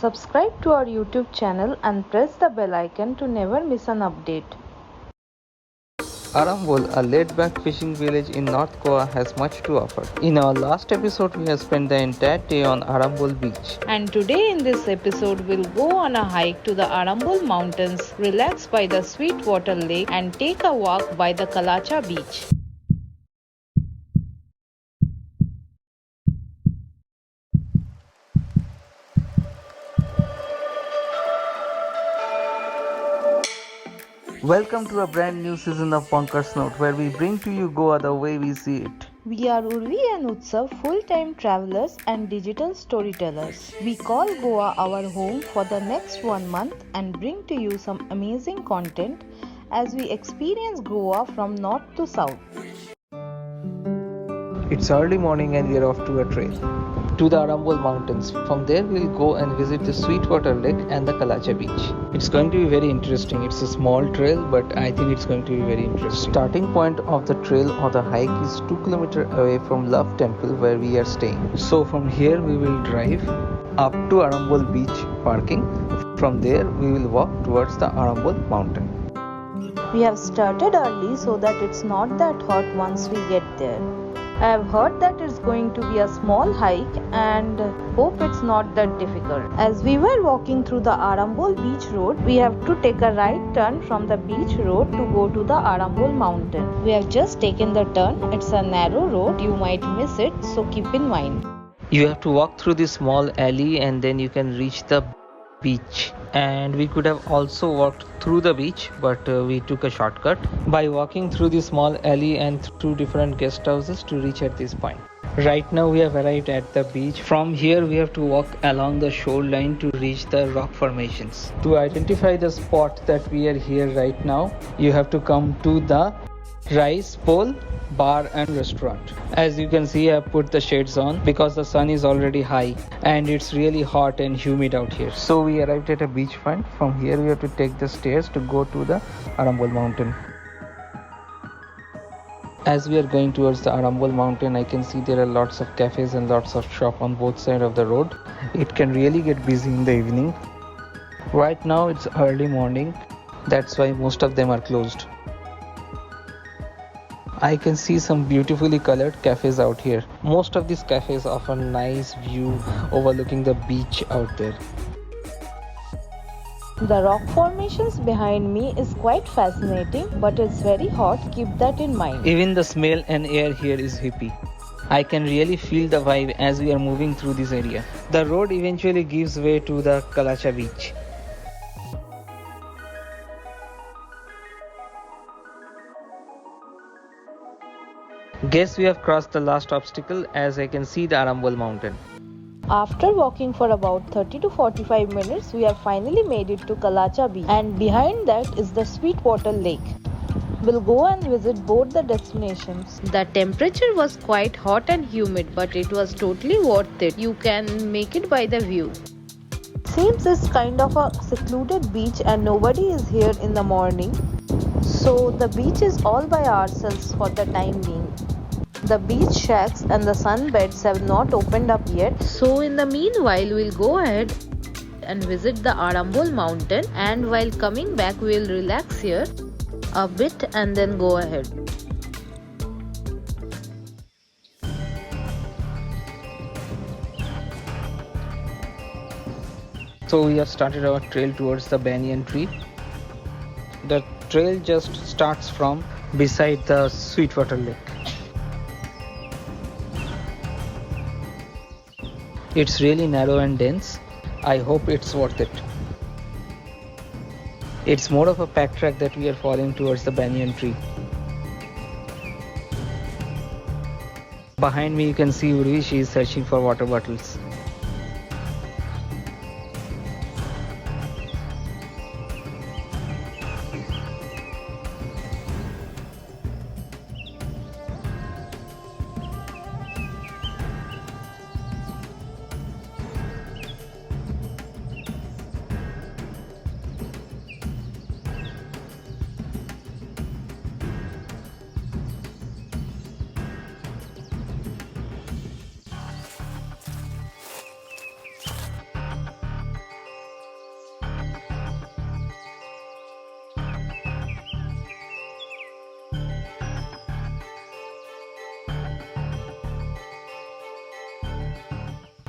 Subscribe to our YouTube channel and press the bell icon to never miss an update. Arambol, a laid-back fishing village in North Goa, has much to offer. In our last episode, we have spent the entire day on Arambol Beach. And today in this episode, we'll go on a hike to the Arambol Mountains, relax by the Sweetwater Lake and take a walk by the Kalacha Beach. Welcome to a brand new season of Bunker's Note, where we bring to you Goa the way we see it. We are Urvi and Utsav, full-time travelers and digital storytellers. We call Goa our home for the next 1 month and bring to you some amazing content as we experience Goa from north to south. It's early morning and we are off to a trail to the Arambol Mountains. From there we'll go and visit the Sweetwater Lake and the Kalacha Beach. It's going to be very interesting. It's a small trail, but I think it's going to be very interesting. Starting point of the trail or the hike is 2 kilometers away from Love Temple where we are staying. So from here we will drive up to Arambol Beach parking. From there we will walk towards the Arambol Mountain. We have started early so that it's not that hot once we get there. I have heard that it's going to be a small hike and hope it's not that difficult. As we were walking through the Arambol Beach Road, we have to take a right turn from the beach road to go to the Arambol Mountain. We have just taken the turn. It's a narrow road. You might miss it, so keep in mind. You have to walk through this small alley and then you can reach the beach. And we could have also walked through the beach, but we took a shortcut by walking through the small alley and through different guest houses to reach at this point. Right now we have arrived at the beach. From here we have to walk along the shoreline to reach the rock formations. To identify the spot that we are here right now, you have to come to the Rice Bowl Bar and Restaurant. As you can see, I have put the shades on because the sun is already high and it's really hot and humid out here. So we arrived at a beachfront. From here we have to take the stairs to go to the Arambol Mountain. As we are going towards the Arambol Mountain, I can see there are lots of cafes and lots of shops on both sides of the road. It can really get busy in the evening. Right now it's early morning, that's why most of them are closed. I can see some beautifully colored cafes out here. Most of these cafes offer a nice view overlooking the beach out there. The rock formations behind me is quite fascinating, but it's very hot. Keep that in mind. Even the smell and air here is hippie. I can really feel the vibe as we are moving through this area. The road eventually gives way to the Kalacha Beach. Guess we have crossed the last obstacle as I can see the Arambol Mountain. After walking for about 30 to 45 minutes, we have finally made it to Kalacha Beach, and behind that is the Sweetwater Lake. We'll go and visit both the destinations. The temperature was quite hot and humid, but it was totally worth it. You can make it by the view. Seems it's kind of a secluded beach and nobody is here in the morning. So the beach is all by ourselves for the time being. The beach shacks and the sunbeds have not opened up yet. So in the meanwhile, we'll go ahead and visit the Arambol Mountain, and while coming back, we'll relax here a bit and then go ahead. So we have started our trail towards the Banyan Tree. The trail just starts from beside the Sweetwater Lake. It's really narrow and dense. I hope it's worth it. It's more of a pack track that we are following towards the Banyan Tree. Behind me you can see Urvi, she is searching for water bottles.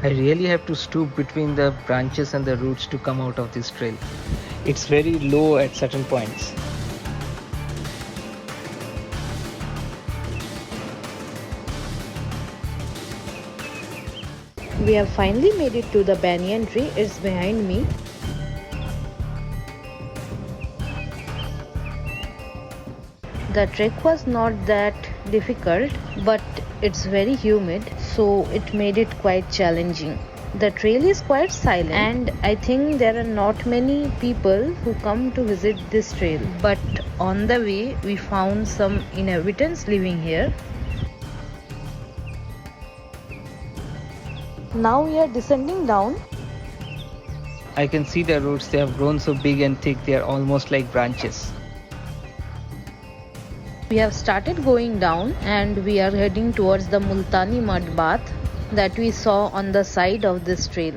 I really have to stoop between the branches and the roots to come out of this trail. It's very low at certain points. We have finally made it to the banyan tree. It's behind me. The trek was not that difficult, but it's very humid, so it made it quite challenging. The trail is quite silent, and I think there are not many people who come to visit this trail. But on the way, we found some inhabitants living here. Now we are descending down. I can see the roots, they have grown so big and thick, they are almost like branches. We have started going down and we are heading towards the Multani mud bath that we saw on the side of this trail.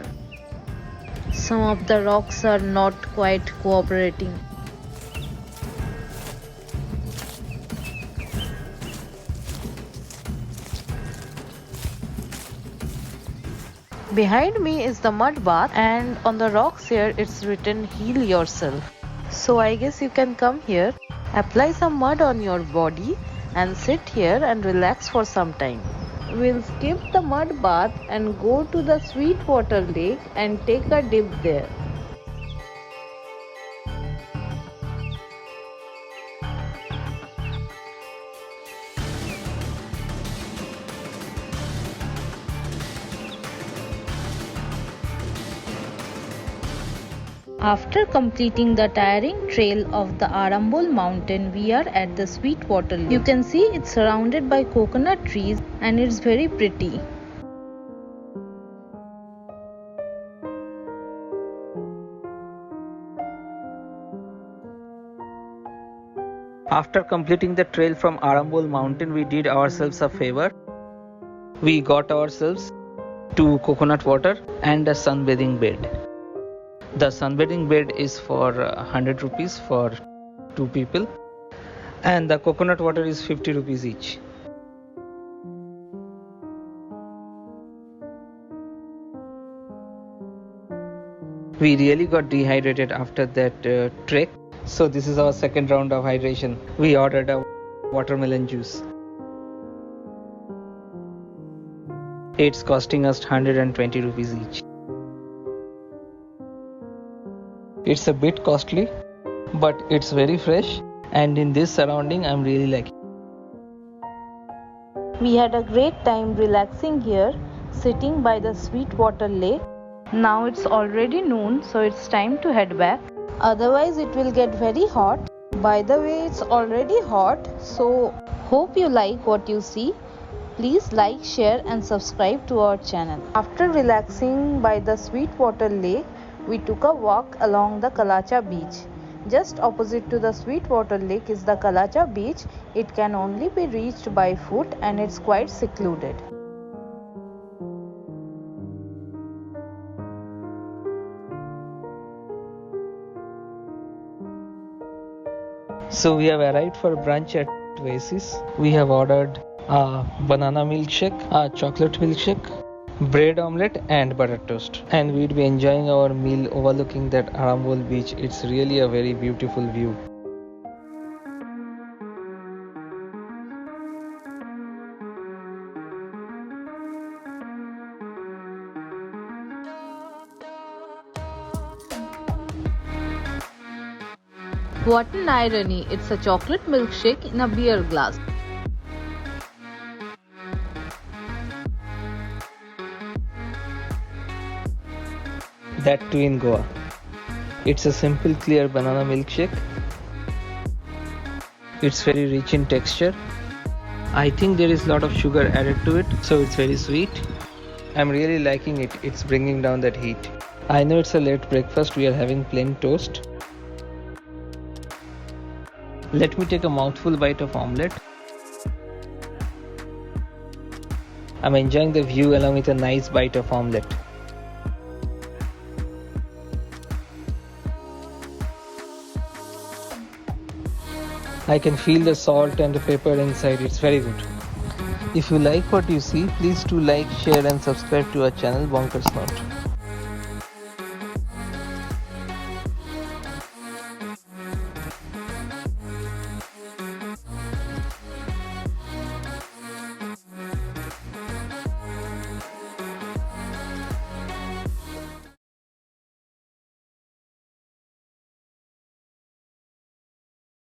Some of the rocks are not quite cooperating. Behind me is the mud bath, and on the rocks here it's written heal yourself. So I guess you can come here, apply some mud on your body and sit here and relax for some time. We'll skip the mud bath and go to the Sweetwater Lake and take a dip there. After completing the tiring trail of the Arambol Mountain, we are at the Sweetwater Lake. You can see it's surrounded by coconut trees and it's very pretty. After completing the trail from Arambol Mountain, we did ourselves a favor. We got ourselves 2 coconut water and a sunbathing bed. The sunbathing bed is for 100 rupees for 2 people, and the coconut water is 50 rupees each. We really got dehydrated after that trek, so this is our second round of hydration. We ordered a watermelon juice. It's costing us 120 rupees each. It's a bit costly, but it's very fresh, and in this surrounding I'm really liking. We had a great time relaxing here, sitting by the Sweetwater Lake. Now it's already noon, so it's time to head back. Otherwise it will get very hot. By the way, it's already hot, so hope you like what you see. Please like, share and subscribe to our channel. After relaxing by the Sweetwater Lake, we took a walk along the Kalacha Beach. Just opposite to the Sweetwater Lake is the Kalacha Beach. It can only be reached by foot and it's quite secluded. So we have arrived for brunch at Oasis. We have ordered a banana milkshake, a chocolate milkshake, bread omelette and butter toast, and we'd be enjoying our meal overlooking that Arambol beach. It's really a very beautiful view. What an irony, it's a chocolate milkshake in a beer glass. That too in Goa. It's a simple clear banana milkshake. It's very rich in texture. I think there is a lot of sugar added to it, so it's very sweet. I'm really liking it. It's bringing down that heat. I know it's a late breakfast. We are having plain toast. Let me take a mouthful bite of omelette. I'm enjoying the view along with a nice bite of omelette. I can feel the salt and the pepper inside. It's very good. If you like what you see, please do like, share and subscribe to our channel Bonkers Note.